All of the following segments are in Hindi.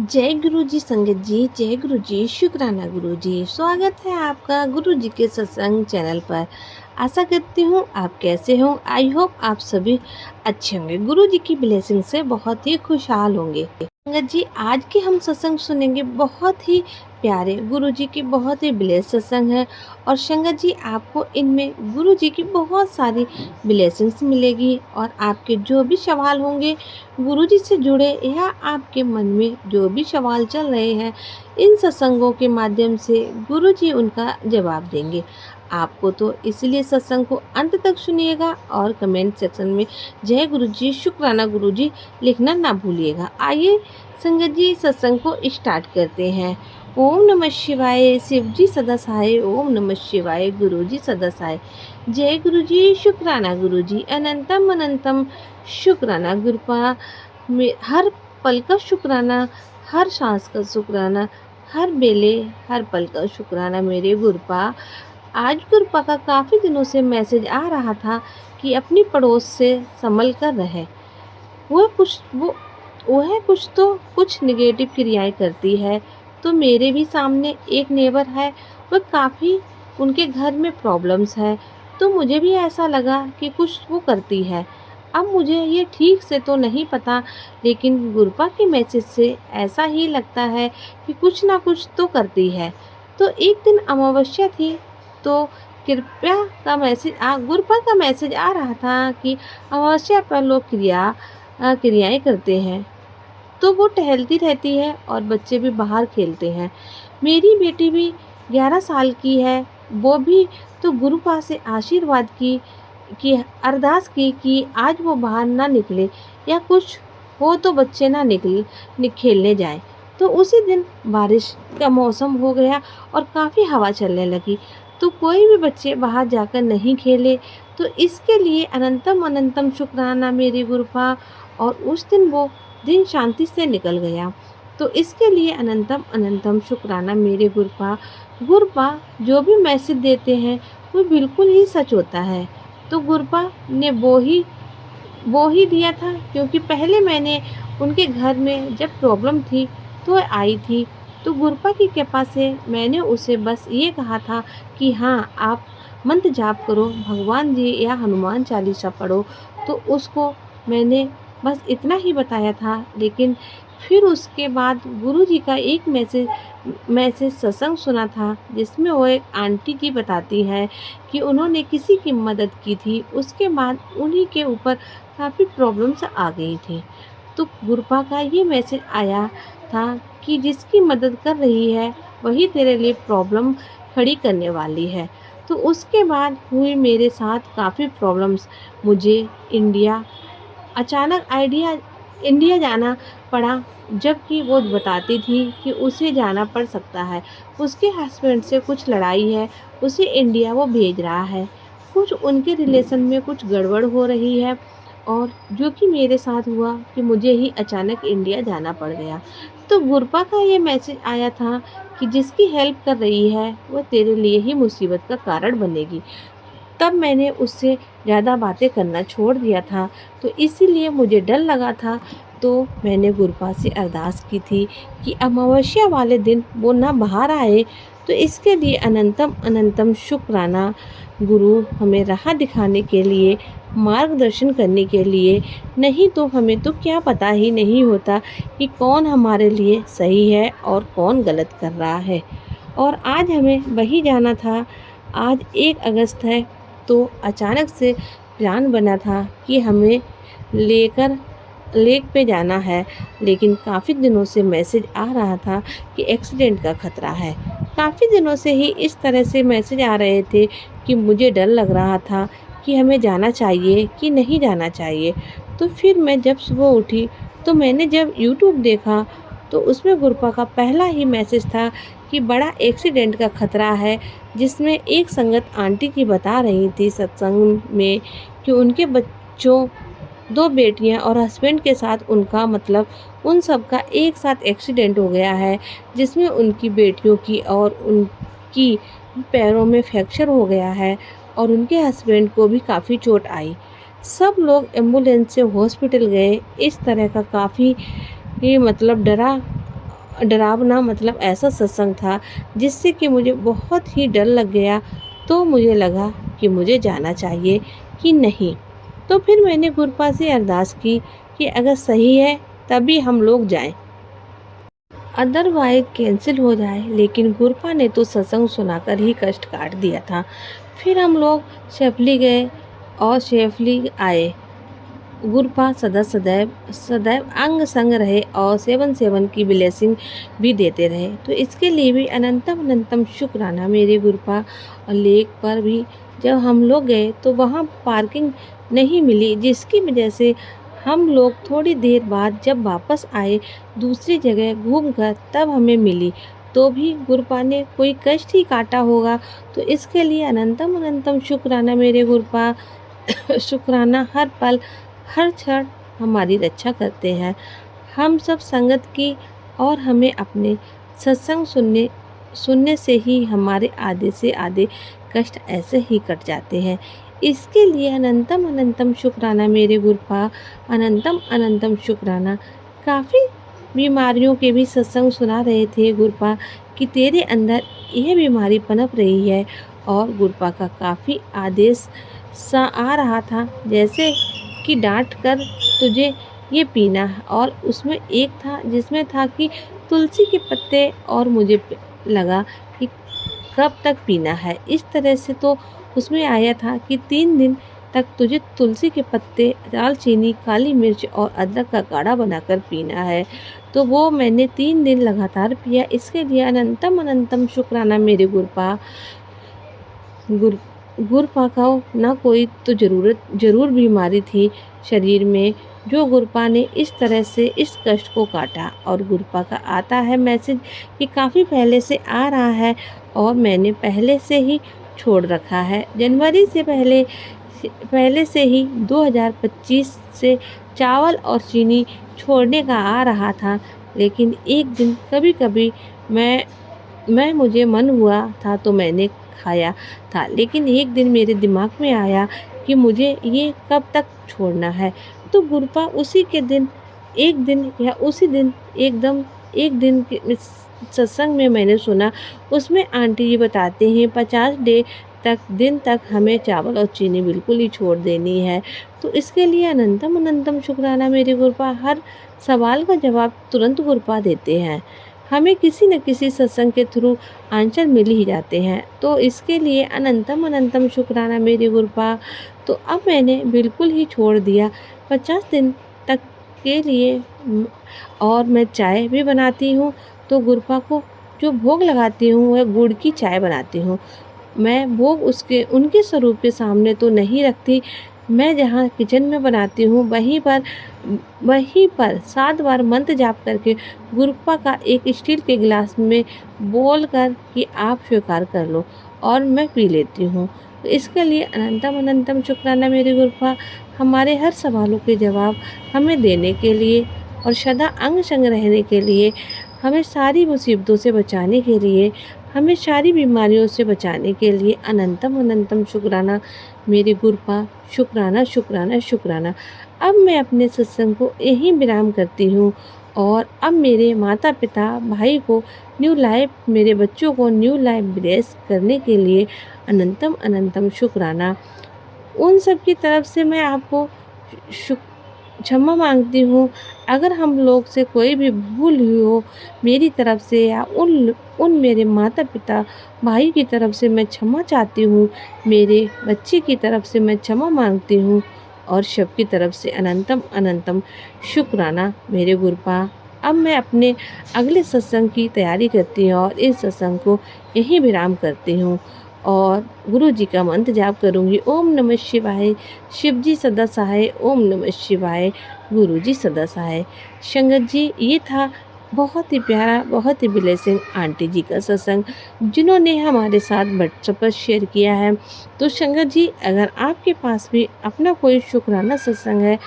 जय गुरु जी संगत जी, जय गुरु जी, शुक्राना गुरु जी। स्वागत है आपका गुरु जी के सत्संग चैनल पर। आशा करती हूँ आप कैसे हों। आई होप आप सभी अच्छे होंगे, गुरु जी की ब्लेसिंग से बहुत ही खुशहाल होंगे। संगत जी, आज के हम सत्संग सुनेंगे, बहुत ही प्यारे गुरु जी की बहुत ही ब्लेस सत्संग है। और संगत जी, आपको इनमें गुरु जी की बहुत सारी ब्लेसिंग्स मिलेगी और आपके जो भी सवाल होंगे गुरु जी से जुड़े या आपके मन में जो भी सवाल चल रहे हैं, इन सत्संगों के माध्यम से गुरु जी उनका जवाब देंगे आपको। तो इसलिए सत्संग को अंत तक सुनिएगा और कमेंट सेक्शन में जय गुरु जी, शुक्राना गुरु जी लिखना ना भूलिएगा। आइए संगत जी, सत्संग को स्टार्ट करते हैं। ओम नमः शिवाय, शिव जी सदा सहाय। ओम नमः शिवाय, गुरु जी सदा सहाय। जय गुरु जी, शुक्राना गुरु जी, अनंतम अनंतम शुक्राना गुरुपा। हर पल का शुक्राना, हर सांस का शुक्राना, हर बेले हर पल का शुक्राना मेरे गुरुपा। आज गुरुपा का काफ़ी दिनों से मैसेज आ रहा था कि अपनी पड़ोस से संभल कर रहे। वह कुछ तो कुछ निगेटिव क्रियाएं करती है। तो मेरे भी सामने एक नेबर है, वह काफ़ी, उनके घर में प्रॉब्लम्स है। तो मुझे भी ऐसा लगा कि कुछ वो करती है। अब मुझे ये ठीक से तो नहीं पता, लेकिन गुरुपा के मैसेज से ऐसा ही लगता है कि कुछ ना कुछ तो करती है। तो एक दिन अमावस्या थी, तो कृपया का मैसेज गुरुपा का मैसेज आ रहा था कि अमावस्या पर लोग क्रियाएं करते हैं। तो वो टहलती रहती है और बच्चे भी बाहर खेलते हैं। मेरी बेटी भी 11 साल की है, वो भी तो गुरुपा से आशीर्वाद की अरदास की कि आज वो बाहर ना निकले, या कुछ हो तो बच्चे ना खेलने जाए। तो उसी दिन बारिश का मौसम हो गया और काफ़ी हवा चलने लगी, तो कोई भी बच्चे बाहर जाकर नहीं खेले। तो इसके लिए अनंतम अनंतम शुक्राना मेरी गुरुपा। और उस दिन वो दिन शांति से निकल गया। तो इसके लिए अनंतम अनंतम शुक्राना मेरे गुरुपा। गुरुपा जो भी मैसेज देते हैं वो बिल्कुल ही सच होता है। तो गुरुपा ने वो ही दिया था, क्योंकि पहले मैंने उनके घर में जब प्रॉब्लम थी तो वह आई थी। तो गुरुपा की कृपा से मैंने उसे बस ये कहा था कि हाँ, आप मंत्र जाप करो, भगवान जी या हनुमान चालीसा पढ़ो। तो उसको मैंने बस इतना ही बताया था। लेकिन फिर उसके बाद गुरु जी का एक मैसेज सत्संग सुना था, जिसमें वो एक आंटी जी बताती हैं कि उन्होंने किसी की मदद की थी, उसके बाद उन्हीं के ऊपर काफ़ी प्रॉब्लम्स आ गई थी। तो गुरुपा का ये मैसेज आया था कि जिसकी मदद कर रही है वही तेरे लिए प्रॉब्लम खड़ी करने वाली है। तो उसके बाद हुई मेरे साथ काफ़ी प्रॉब्लम्स। मुझे अचानक इंडिया जाना पड़ा, जबकि वो बताती थी कि उसे जाना पड़ सकता है, उसके हस्बैंड से कुछ लड़ाई है, उसे इंडिया वो भेज रहा है, कुछ उनके रिलेशन में कुछ गड़बड़ हो रही है। और जो कि मेरे साथ हुआ कि मुझे ही अचानक इंडिया जाना पड़ गया। तो गुरुपा का ये मैसेज आया था कि जिसकी हेल्प कर रही है वह तेरे लिए ही मुसीबत का कारण बनेगी। तब मैंने उससे ज़्यादा बातें करना छोड़ दिया था। तो इसीलिए मुझे डर लगा था। तो मैंने गुरुपा से अरदास की थी कि अमावस्या वाले दिन वो ना बाहर आए। तो इसके लिए अनंतम अनंतम शुक्राना गुरु, हमें राह दिखाने के लिए, मार्गदर्शन करने के लिए। नहीं तो हमें तो क्या पता ही नहीं होता कि कौन हमारे लिए सही है और कौन गलत कर रहा है। और आज हमें वही जाना था। आज 1 अगस्त है। तो अचानक से प्लान बना था कि हमें लेकर लेक पे जाना है, लेकिन काफ़ी दिनों से मैसेज आ रहा था कि एक्सीडेंट का खतरा है। काफ़ी दिनों से ही इस तरह से मैसेज आ रहे थे कि मुझे डर लग रहा था कि हमें जाना चाहिए कि नहीं जाना चाहिए। तो फिर मैं जब सुबह उठी तो मैंने जब यूट्यूब देखा तो उसमें गुरुपा का पहला ही मैसेज था कि बड़ा एक्सीडेंट का खतरा है, जिसमें एक संगत आंटी जी बता रही थी सत्संग में कि उनके बच्चों, 2 बेटियां और हस्बैंड के साथ उनका मतलब उन सब का एक साथ एक्सीडेंट हो गया है, जिसमें उनकी बेटियों की और उनकी पैरों में फ्रैक्चर हो गया है और उनके हस्बैंड को भी काफ़ी चोट आई। सब लोग एम्बुलेंस से हॉस्पिटल गए। इस तरह का काफ़ी मतलब डरा डरावना मतलब ऐसा सत्संग था जिससे कि मुझे बहुत ही डर लग गया। तो मुझे लगा कि मुझे जाना चाहिए कि नहीं। तो फिर मैंने गुरपा से अरदास की कि अगर सही है तभी हम लोग जाएं, अदरवाइज कैंसिल हो जाए। लेकिन गुरपा ने तो सत्संग सुनाकर ही कष्ट काट दिया था। फिर हम लोग सेफली गए और सेफली आए। गुरपा सदा सदैव सदैव अंग संग रहे और सेवन सेवन की ब्लेसिंग भी देते रहे। तो इसके लिए भी अनंतम अनंतम शुक्राना मेरे गुरपा। और लेक पर भी जब हम लोग गए तो वहाँ पार्किंग नहीं मिली, जिसकी वजह से हम लोग थोड़ी देर बाद जब वापस आए दूसरी जगह घूमकर तब हमें मिली। तो भी गुरपा ने कोई कष्ट ही काटा होगा। तो इसके लिए अनंतम अनंतम शुक्राना मेरे गुरपा। शुक्राना हर पल हर क्षण हमारी रक्षा करते हैं। हम सब संगत की और हमें अपने सत्संग सुनने सुनने से ही हमारे आधे से आधे कष्ट ऐसे ही कट जाते हैं। इसके लिए अनंतम अनंतम शुक्राना मेरे गुरपा। अनंतम अनंतम शुक्राना। काफ़ी बीमारियों के भी सत्संग सुना रहे थे गुरपा कि तेरे अंदर यह बीमारी पनप रही है। और गुरपा का काफ़ी आदेश सा आ रहा था, जैसे कि डांट कर तुझे ये पीना है। और उसमें एक था जिसमें था कि तुलसी के पत्ते, और मुझे लगा कि कब तक पीना है। इस तरह से तो उसमें आया था कि 3 दिन तक तुझे तुलसी के पत्ते, दालचीनी, काली मिर्च और अदरक का काढ़ा बनाकर पीना है। तो वो मैंने 3 दिन लगातार पिया। इसके लिए अनंतम अनंतम शुक्राना मेरे गुरपा। गुर गुरपा का ना कोई तो ज़रूर बीमारी थी शरीर में, जो गुरपा ने इस तरह से इस कष्ट को काटा। और गुरपा का आता है मैसेज कि काफ़ी पहले से आ रहा है और मैंने पहले से ही छोड़ रखा है। जनवरी से पहले से ही 2025 से चावल और चीनी छोड़ने का आ रहा था। लेकिन एक दिन कभी-कभी मुझे मन हुआ था तो मैंने खाया था। लेकिन एक दिन मेरे दिमाग में आया कि मुझे ये कब तक छोड़ना है। तो गुरपा उसी के दिन, एक दिन या उसी दिन एकदम एक दिन के इस सत्संग में मैंने सुना, उसमें आंटी जी बताते हैं 50 दिन तक हमें चावल और चीनी बिल्कुल ही छोड़ देनी है। तो इसके लिए अनंतम अनंतम शुक्राना मेरे गुरपा। हर सवाल का जवाब तुरंत गुरपा देते हैं। हमें किसी न किसी सत्संग के थ्रू आंसर मिल ही जाते हैं। तो इसके लिए अनंतम अनंतम शुक्राना मेरे गुरपा। तो अब मैंने बिल्कुल ही छोड़ दिया 50 दिन तक के लिए। और मैं चाय भी बनाती हूँ तो गुरपा को जो भोग लगाती हूँ वह गुड़ की चाय बनाती हूँ। मैं भोग उनके स्वरूप के सामने तो नहीं रखती। मैं जहाँ किचन में बनाती हूँ वहीं पर 7 बार मंत्र जाप करके गुरपा का एक स्टील के गिलास में बोल कर कि आप स्वीकार कर लो, और मैं पी लेती हूँ। तो इसके लिए अनंतम अनंतम शुक्राना मेरे गुरपा। हमारे हर सवालों के जवाब हमें देने के लिए और सदा अंग संग रहने के लिए, हमें सारी मुसीबतों से बचाने के लिए, हमें सारी बीमारियों से बचाने के लिए अनंतम अनंतम शुक्राना मेरे गुरपा। शुक्राना शुक्राना शुक्राना। अब मैं अपने सत्संग को यहीं विराम करती हूँ। और अब मेरे माता पिता भाई को न्यू लाइफ, मेरे बच्चों को न्यू लाइफ ब्लेस करने के लिए अनंतम अनंतम शुक्राना। उन सब की तरफ से मैं आपको क्षमा मांगती हूँ। अगर हम लोग से कोई भी भूल हुई हो मेरी तरफ से या उन मेरे माता पिता भाई की तरफ से, मैं क्षमा चाहती हूँ। मेरे बच्चे की तरफ से मैं क्षमा मांगती हूँ। और सब की तरफ से अनंतम अनंतम शुक्राना मेरे गुरपा। अब मैं अपने अगले सत्संग की तैयारी करती हूँ और इस सत्संग को यहीं विराम करती हूँ और गुरु जी का मंत्र जाप करूँगी। ओम नमः शिवाय। शिव जी सदा सहाय। ओम नमः शिवाय। गुरु जी सदा सहाय। संगत जी, ये था बहुत ही प्यारा, बहुत ही ब्लेसिंग आंटी जी का सत्संग जिन्होंने हमारे साथ व्हाट्सएप पर शेयर किया है। तो संगत जी, अगर आपके पास भी अपना कोई शुक्राना सत्संग है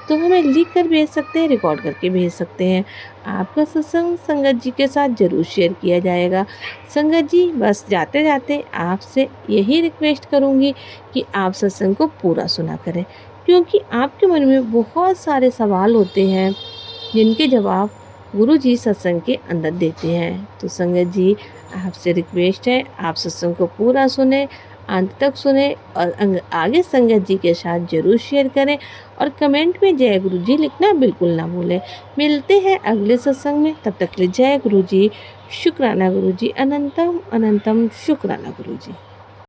तो हमें लिख कर भेज सकते हैं, रिकॉर्ड करके भेज सकते हैं। आपका सत्संग संगत जी के साथ ज़रूर शेयर किया जाएगा। संगत जी, बस जाते जाते आपसे यही रिक्वेस्ट करूँगी कि आप सत्संग को पूरा सुना करें, क्योंकि आपके मन में बहुत सारे सवाल होते हैं जिनके जवाब गुरु जी सत्संग के अंदर देते हैं। तो संगत जी, आपसे रिक्वेस्ट है, आप सत्संग को पूरा सुने, अंत तक सुने और आगे संगत जी के साथ ज़रूर शेयर करें और कमेंट में जय गुरु जी लिखना बिल्कुल ना भूलें। मिलते हैं अगले सत्संग में, तब तक के लिए जय गुरु जी, शुक्राना गुरु जी, अनंतम अनंतम शुक्राना गुरु जी।